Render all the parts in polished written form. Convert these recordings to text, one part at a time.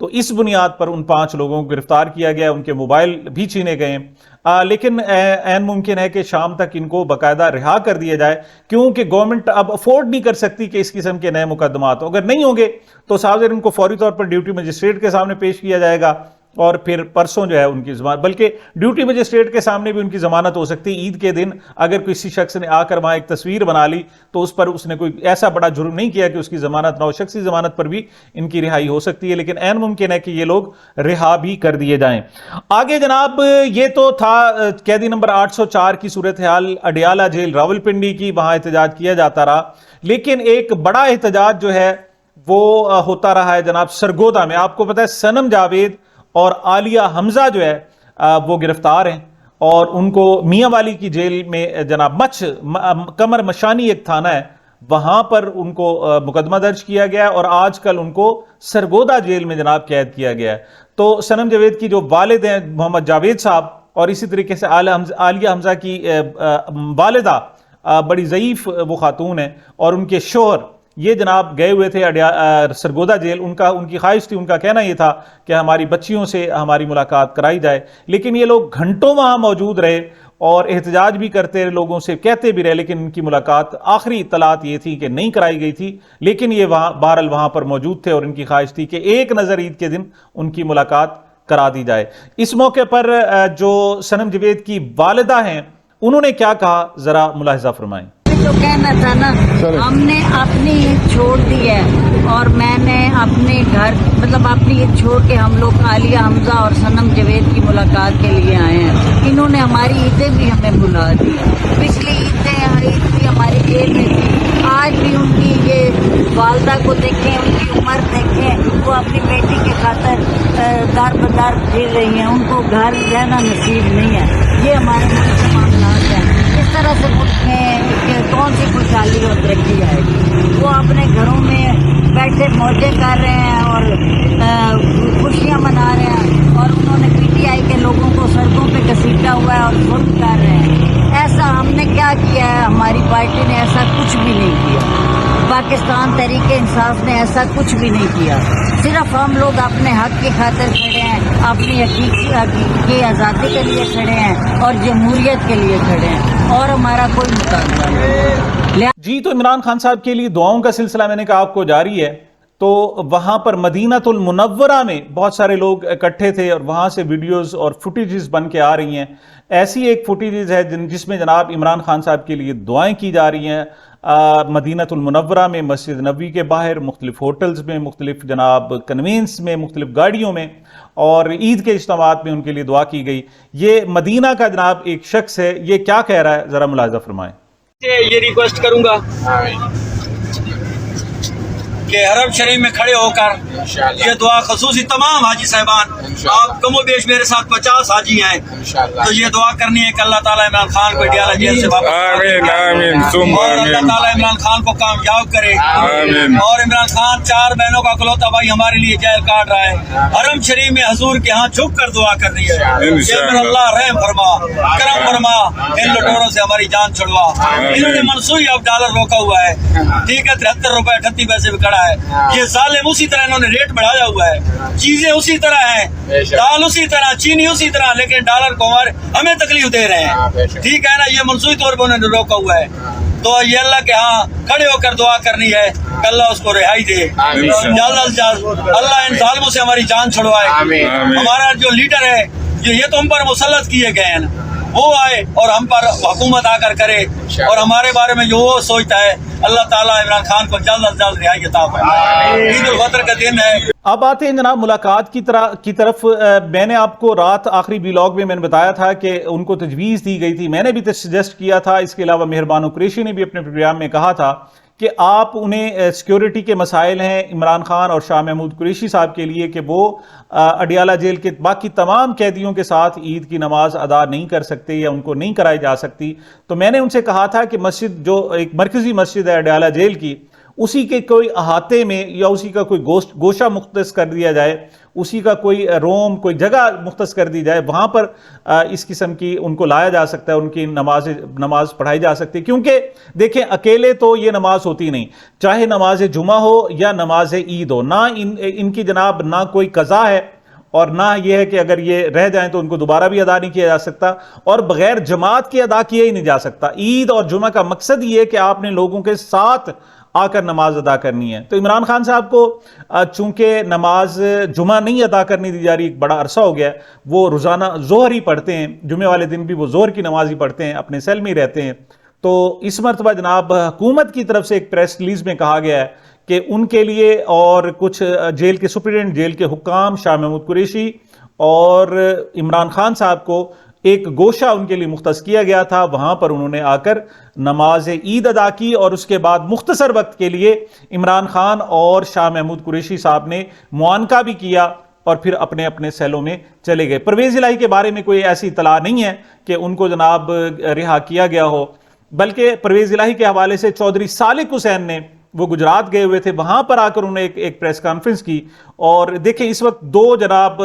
تو اس بنیاد پر ان 5 لوگوں کو گرفتار کیا گیا، ان کے موبائل بھی چھینے گئے ہیں، لیکن عین ممکن ہے کہ شام تک ان کو باقاعدہ رہا کر دیا جائے، کیونکہ گورنمنٹ اب افورڈ نہیں کر سکتی کہ اس قسم کے نئے مقدمات اگر نہیں ہوں گے تو صاحب ان کو فوری طور پر ڈیوٹی مجسٹریٹ کے سامنے پیش کیا جائے گا، اور پھر پرسوں جو ہے ان کی ضمانت، بلکہ ڈیوٹی مجسٹریٹ کے سامنے بھی ان کی ضمانت ہو سکتی ہے۔ عید کے دن اگر کسی شخص نے آ کر وہاں ایک تصویر بنا لی تو اس پر اس نے کوئی ایسا بڑا جرم نہیں کیا کہ اس کی ضمانت نہ ہو، شخصی ضمانت پر بھی ان کی رہائی ہو سکتی ہے، لیکن عین ممکن ہے کہ یہ لوگ رہا بھی کر دیے جائیں۔ آگے جناب یہ تو تھا قیدی نمبر 804 کی صورتحال اڈیالہ جیل راولپنڈی کی، وہاں احتجاج کیا جاتا رہا، لیکن ایک بڑا احتجاج جو ہے وہ ہوتا رہا ہے جناب سرگودا میں۔ آپ کو پتہ ہے سنم جاوید اور عالیہ حمزہ جو ہے وہ گرفتار ہیں، اور ان کو میاں والی کی جیل میں جناب کمر مشانی ایک تھانہ ہے، وہاں پر ان کو مقدمہ درج کیا گیا، اور آج کل ان کو سرگودا جیل میں جناب قید کیا گیا ہے۔ تو سنم جاوید کی جو والد ہیں محمد جاوید صاحب، اور اسی طریقے سے عالیہ حمزہ کی والدہ بڑی ضعیف وہ خاتون ہیں، اور ان کے شوہر یہ جناب گئے ہوئے تھے سرگودا جیل۔ ان کی خواہش تھی، ان کا کہنا یہ تھا کہ ہماری بچیوں سے ہماری ملاقات کرائی جائے، لیکن یہ لوگ گھنٹوں وہاں موجود رہے اور احتجاج بھی کرتے رہے، لوگوں سے کہتے بھی رہے، لیکن ان کی ملاقات آخری اطلاعات یہ تھی کہ نہیں کرائی گئی تھی، لیکن یہ بہرحال وہاں پر موجود تھے، اور ان کی خواہش تھی کہ ایک نظر عید کے دن ان کی ملاقات کرا دی جائے۔ اس موقع پر جو سنم جاوید کی والدہ ہیں انہوں نے کیا کہا، ذرا ملاحظہ فرمائیں۔ جو کہنا تھا نا، ہم نے اپنی عید چھوڑ دی ہے، اور میں نے اپنے گھر مطلب اپنی عید چھوڑ کے ہم لوگ عالیہ حمزہ اور سنم جاوید کی ملاقات کے لیے آئے ہیں۔ انہوں نے ہماری عیدیں بھی ہمیں بلا دی، پچھلی عید بھی ہماری جیل میں تھی، آج بھی ان کی یہ والدہ کو دیکھیں، ان کی عمر دیکھیں، وہ اپنی بیٹی کے خاطر دار بدار پھر رہی ہیں، ان کو گھر رہنا نصیب نہیں ہے۔ یہ ہمارے ملک کے معاملات ہیں، اس طرح سے ملک میں کون سی خوشحالی اور ترقی آئے گی؟ وہ اپنے گھروں میں بیٹھے موجے کر رہے ہیں اور خوشیاں منا رہے ہیں، اور انہوں نے پی ٹی آئی کے لوگوں کو سڑکوں پہ گھسیٹا ہوا ہے اور ظلم کر رہے ہیں۔ ایسا ہم نے کیا کیا ہے؟ ہماری پارٹی نے ایسا کچھ بھی نہیں کیا، پاکستان تحریک انصاف نے ایسا کچھ بھی نہیں کیا، صرف ہم لوگ اپنے حق کی خاطر کھڑے ہیں، اپنی حقیقی آزادی کے لیے کھڑے ہیں اور جمہوریت کے لیے کھڑے ہیں، اور ہمارا کوئی مقابلہ نہیں۔ جی، تو عمران خان صاحب کے لیے دعاؤں کا سلسلہ میں نے کہا آپ کو جاری ہے، تو وہاں پر مدینہ المنورہ میں بہت سارے لوگ اکٹھے تھے، اور وہاں سے ویڈیوز اور فوٹیجز بن کے آ رہی ہیں۔ ایسی ایک فوٹیجز ہے جس میں جناب عمران خان صاحب کے لیے دعائیں کی جا رہی ہیں، مدینہ المنورہ میں، مسجد نبوی کے باہر، مختلف ہوٹلز میں، مختلف جناب کنوینس میں، مختلف گاڑیوں میں، اور عید کے اجتماعات میں ان کے لیے دعا کی گئی۔ یہ مدینہ کا جناب ایک شخص ہے، یہ کیا کہہ رہا ہے، ذرا ملاحظہ فرمائیں۔ یہ ریکویسٹ کروں گا کہ حرم شریف میں کھڑے ہو کر یہ دعا خصوصی تمام حاجی صاحبان، آپ کم و بیش میرے ساتھ 50 حاجی ہیں، تو یہ دعا کرنی ہے کہ اللہ تعالیٰ عمران خان کو اڈیالہ جیل سے واپس، اور اللہ تعالیٰ عمران خان کو کامیاب کرے، اور عمران خان 4 بہنوں کا اکلوتا بھائی ہمارے لیے جیل کاٹ رہا ہے، حرم شریف میں حضور کے ہاں جھک کر دعا کرنی ہے کہ اللہ رحم فرما، کرم فرما، ان لٹوروں سے ہماری جان چھڑوا۔ انہوں نے منسوخی اب ڈالر روکا ہوا ہے، ٹھیک ہے، 73 روپے 38 پیسے بھی کڑا ہے، یہ ظالم اسی طرح انہوں نے ریٹ بڑھایا ہوا ہے، چیزیں اسی طرح ہیں، دال اسی طرح، چینی اسی طرح، لیکن ڈالر کو ہمیں تکلیف دے رہے ہیں، ٹھیک ہے نا، یہ منسوخی طور پر انہوں نے روکا ہوا ہے۔ تو یہ اللہ کے ہاں کھڑے ہو کر دعا کرنی ہے کہ اللہ اس کو رہائی دے، جلد از جلد اللہ ان ظالموں سے ہماری جان چھڑوائے۔ ہمارا جو لیڈر ہے یہ تو ہم پر مسلط کیے گئے ہیں، وہ آئے اور ہم پر حکومت آ کر کرے، اور ہمارے بارے میں جو وہ سوچتا ہے، اللہ تعالیٰ عمران خان کو جلد از جلد رہائی عطا فرمائے۔ عید الفطر کا دن ہے۔ اب آتے ہیں جناب ملاقات کی طرف۔ میں نے آپ کو رات آخری ولاگ میں نے بتایا تھا کہ ان کو تجویز دی گئی تھی، میں نے بھی سجیسٹ کیا تھا، اس کے علاوہ مہربان قریشی نے بھی اپنے پروگرام میں کہا تھا کہ آپ انہیں سیکیورٹی کے مسائل ہیں عمران خان اور شاہ محمود قریشی صاحب کے لیے کہ وہ اڈیالہ جیل کے باقی تمام قیدیوں کے ساتھ عید کی نماز ادا نہیں کر سکتے یا ان کو نہیں کرائی جا سکتی، تو میں نے ان سے کہا تھا کہ مسجد جو ایک مرکزی مسجد ہے اڈیالہ جیل کی، اسی کے کوئی احاطے میں یا اسی کا کوئی گوشہ مختص کر دیا جائے، اسی کا کوئی روم، کوئی جگہ مختص کر دی جائے، وہاں پر اس قسم کی ان کو لایا جا سکتا ہے، ان کی نماز پڑھائی جا سکتی ہے. کیونکہ دیکھیں اکیلے تو یہ نماز ہوتی نہیں، چاہے نماز جمعہ ہو یا نماز عید ہو، نہ ان کی جناب نہ کوئی قضا ہے، اور نہ یہ ہے کہ اگر یہ رہ جائیں تو ان کو دوبارہ بھی ادا نہیں کیا جا سکتا، اور بغیر جماعت کے ادا کیا ہی نہیں جا سکتا. عید اور جمعہ کا مقصد یہ ہے کہ آپ نے لوگوں کے ساتھ آ کر نماز ادا کرنی ہے. تو عمران خان صاحب کو چونکہ نماز جمعہ نہیں ادا کرنی دی جا رہی، ایک بڑا عرصہ ہو گیا ہے، وہ روزانہ ظہر ہی پڑھتے ہیں، جمعے والے دن بھی وہ ظہر کی نماز ہی پڑھتے ہیں، اپنے سیل میں ہی رہتے ہیں. تو اس مرتبہ جناب حکومت کی طرف سے ایک پریس ریلیز میں کہا گیا ہے کہ ان کے لیے اور کچھ جیل کے سپرنٹینڈنٹ، جیل کے حکام شاہ محمود قریشی اور عمران خان صاحب کو ایک گوشہ ان کے لیے مختص کیا گیا تھا، وہاں پر انہوں نے آ کر نماز عید ادا کی، اور اس کے بعد مختصر وقت کے لیے عمران خان اور شاہ محمود قریشی صاحب نے معانقہ بھی کیا اور پھر اپنے اپنے سیلوں میں چلے گئے. پرویز الہی کے بارے میں کوئی ایسی اطلاع نہیں ہے کہ ان کو جناب رہا کیا گیا ہو، بلکہ پرویز الہی کے حوالے سے چودھری سالک حسین نے، وہ گجرات گئے ہوئے تھے، وہاں پر آ کر انہوں نے ایک پریس کانفرنس کی. اور دیکھیں اس وقت دو جناب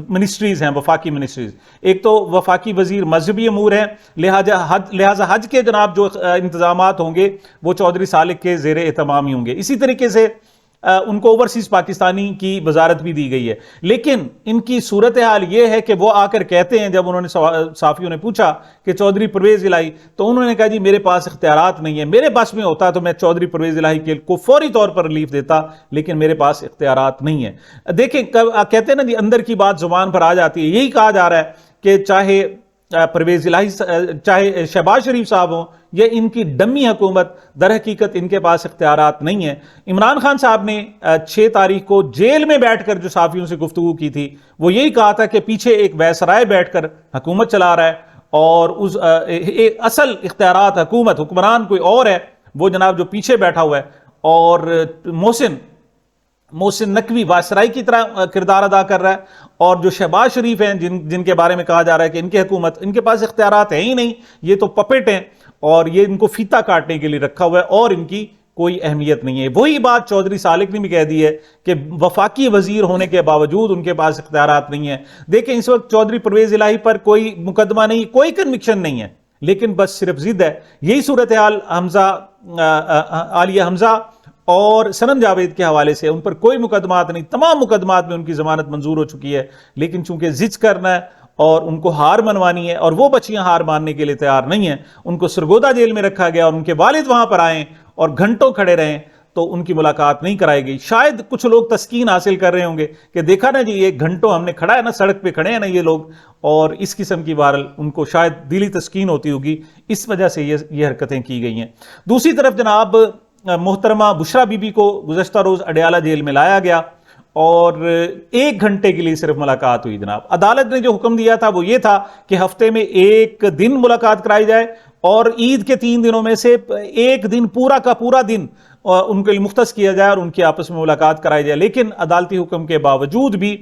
منسٹریز ہیں، وفاقی منسٹریز. ایک تو وفاقی وزیر مذہبی امور ہیں، لہٰذا حج کے جناب جو انتظامات ہوں گے وہ چودھری سالک کے زیر اہتمام ہی ہوں گے. اسی طریقے سے ان کو اوورسیز پاکستانی کی وزارت بھی دی گئی ہے. لیکن ان کی صورتحال یہ ہے کہ وہ آ کر کہتے ہیں، جب انہوں نے صحافیوں نے پوچھا کہ چودھری پرویز الہی، تو انہوں نے کہا جی میرے پاس اختیارات نہیں ہیں، میرے بس میں ہوتا تو میں چودھری پرویز الہی کو فوری طور پر ریلیف دیتا، لیکن میرے پاس اختیارات نہیں ہیں. دیکھیں کہتے ہیں نا جی، اندر کی بات زبان پر آ جاتی ہے. یہی کہا جا رہا ہے کہ چاہے پرویز الہی، چاہے شہباز شریف صاحب ہوں یا ان کی ڈمی حکومت، در حقیقت ان کے پاس اختیارات نہیں ہیں. عمران خان صاحب نے 6 تاریخ کو جیل میں بیٹھ کر جو صحافیوں سے گفتگو کی تھی، وہ یہی کہا تھا کہ پیچھے ایک وائسرائے بیٹھ کر حکومت چلا رہا ہے، اور اس اصل اختیارات حکمران کوئی اور ہے، وہ جناب جو پیچھے بیٹھا ہوا ہے. اور محسن نقوی وائسرائی کی طرح کردار ادا کر رہا ہے، اور جو شہباز شریف ہیں جن کے بارے میں کہا جا رہا ہے کہ ان کی حکومت، ان کے پاس اختیارات ہیں ہی نہیں، یہ تو پپٹ ہیں، اور یہ ان کو فیتا کاٹنے کے لیے رکھا ہوا ہے، اور ان کی کوئی اہمیت نہیں ہے. وہی بات چودھری سالک نے بھی کہہ دی ہے کہ وفاقی وزیر ہونے کے باوجود ان کے پاس اختیارات نہیں ہیں. دیکھیں اس وقت چودھری پرویز الہی پر کوئی مقدمہ نہیں، کوئی کنوکشن نہیں ہے، لیکن بس صرف ضد ہے. یہی صورتحال عالیہ حمزہ اور سنم جاوید کے حوالے سے، ان پر کوئی مقدمات نہیں، تمام مقدمات میں ان کی ضمانت منظور ہو چکی ہے، لیکن چونکہ ضد کرنا ہے اور ان کو ہار منوانی ہے، اور وہ بچیاں ہار ماننے کے لیے تیار نہیں ہیں، ان کو سرگودا جیل میں رکھا گیا، اور ان کے والد وہاں پر آئیں اور گھنٹوں کھڑے رہیں تو ان کی ملاقات نہیں کرائی گئی. شاید کچھ لوگ تسکین حاصل کر رہے ہوں گے کہ دیکھا نا جی، ایک گھنٹوں ہم نے کھڑا ہے نا، سڑک پہ کھڑے ہیں نا یہ لوگ، اور اس قسم کی بہرحال ان کو شاید دلی تسکین ہوتی ہوگی، اس وجہ سے یہ حرکتیں کی گئی ہیں. دوسری طرف جناب محترمہ بشرا بی بی کو گزشتہ روز اڈیالہ جیل میں لایا گیا، اور 1 گھنٹے کے لیے صرف ملاقات ہوئی. جناب عدالت نے جو حکم دیا تھا وہ یہ تھا کہ ہفتے میں 1 دن ملاقات کرائی جائے، اور عید کے 3 دنوں میں سے 1 دن پورا کا پورا دن ان کے لیے مختص کیا جائے اور ان کی آپس میں ملاقات کرائی جائے. لیکن عدالتی حکم کے باوجود بھی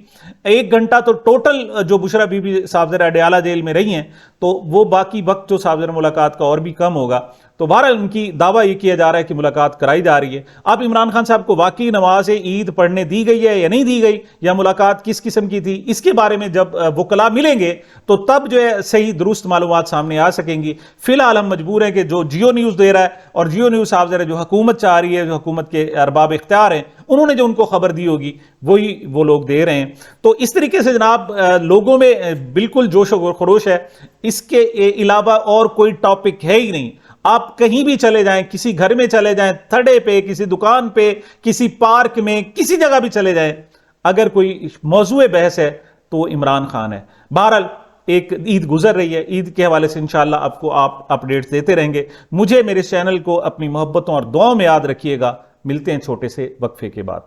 1 گھنٹہ تو ٹوٹل جو بشرا بی بی صاحب زر اڈیالہ جیل میں رہی ہیں، تو وہ باقی وقت جو صاحب زر ملاقات کا اور بھی کم ہوگا. تو بہرحال ان کی دعویٰ یہ کیا جا رہا ہے کہ ملاقات کرائی جا رہی ہے. اب عمران خان صاحب کو واقعی نماز عید پڑھنے دی گئی ہے یا نہیں دی گئی، یا ملاقات کس قسم کی تھی، اس کے بارے میں جب وکلاء ملیں گے تو تب جو ہے صحیح درست معلومات سامنے آ سکیں گی. فی الحال ہم مجبور ہیں کہ جو جیو نیوز دے رہا ہے، اور جیو نیوز صاحب ذرا جو حکومت چاہ رہی ہے، جو حکومت کے ارباب اختیار ہیں، انہوں نے جو ان کو خبر دی ہوگی وہی وہ لوگ دے رہے ہیں. تو اس طریقے سے جناب لوگوں میں بالکل جوش و خروش ہے. اس کے علاوہ اور کوئی ٹاپک ہے ہی نہیں. آپ کہیں بھی چلے جائیں، کسی گھر میں چلے جائیں، تھڑے پہ، کسی دکان پہ، کسی پارک میں، کسی جگہ بھی چلے جائیں، اگر کوئی موضوع بحث ہے تو وہ عمران خان ہے. بہرحال ایک عید گزر رہی ہے، عید کے حوالے سے انشاءاللہ آپ کو اپڈیٹس دیتے رہیں گے. مجھے میرے چینل کو اپنی محبتوں اور دعاؤں میں یاد رکھیے گا. ملتے ہیں چھوٹے سے وقفے کے بعد.